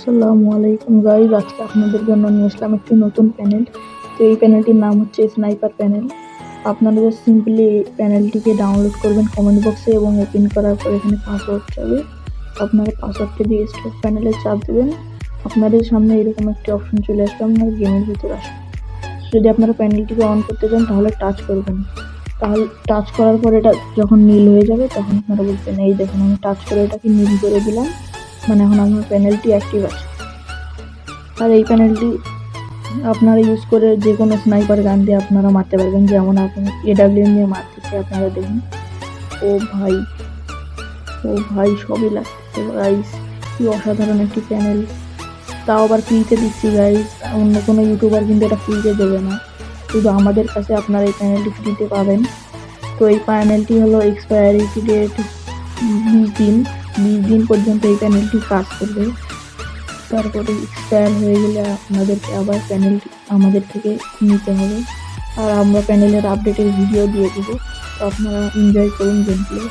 আসসালামু আলাইকুম গাইজ, আজকে আপনাদের জন্য নিয়ে আসলাম একটি নতুন প্যানেল। তো এই প্যানেলটির নাম হচ্ছে স্নাইপার প্যানেল। আপনারা জাস্ট সিম্পলি এই প্যানেলটিকে ডাউনলোড করবেন কমেন্ট বক্সে এবং ওপেন করার পর এখানে পাসওয়ার্ড চাবে। আপনারা পাসওয়ার্ডটা দিয়ে স্টার্ট প্যানেলে চাপ দেবেন। আপনাদের সামনে এরকম একটি অপশন চলে আসবে, আপনার গেমের ভিতরে আসবে। যদি আপনারা প্যানেলটিকে অন করতে চান তাহলে টাচ করবেন। তাহলে টাচ করার পর এটা যখন নীল হয়ে যাবে তখন আপনারা বলবেন এই দেখুন আমি টাচ করে এটাকে নীল করে দিলাম, মানে এখন আমার প্যানেলটি অ্যাক্টিভ আছে। আর এই প্যানেলটি আপনারা ইউজ করে যে কোনো স্নাইপার গান দিয়ে আপনারা মারতে পারবেন, যেমন আপনি AWM দিয়ে মারতেছে আপনারা দেখুন। ও ভাই ও ভাই সবই লাগতেছে গাইস, কি অসাধারণ একটি প্যানেল, তাও আবার ফ্রিতে দিচ্ছি গাইস। অন্য কোনো ইউটিউবার কিন্তু এটা ফ্রিতে দেবে না, শুধু আমাদের কাছে আপনারা এই প্যানেলটি ফ্রিতে পাবেন। তো এই প্যানেলটি হলো এক্সপায়ারিটি ডেট 20 দিন পর্যন্ত এই প্যানেলটি কাজ করবে। তারপরে এক্সপায়ার হয়ে গেলে আপনাদেরকে আবার প্যানেলটি আমাদের থেকে নিতে হবে, আর আমরা প্যানেলের আপডেটের ভিডিও দিয়ে দেবো। তো আপনারা এনজয় করুন গেম প্লে।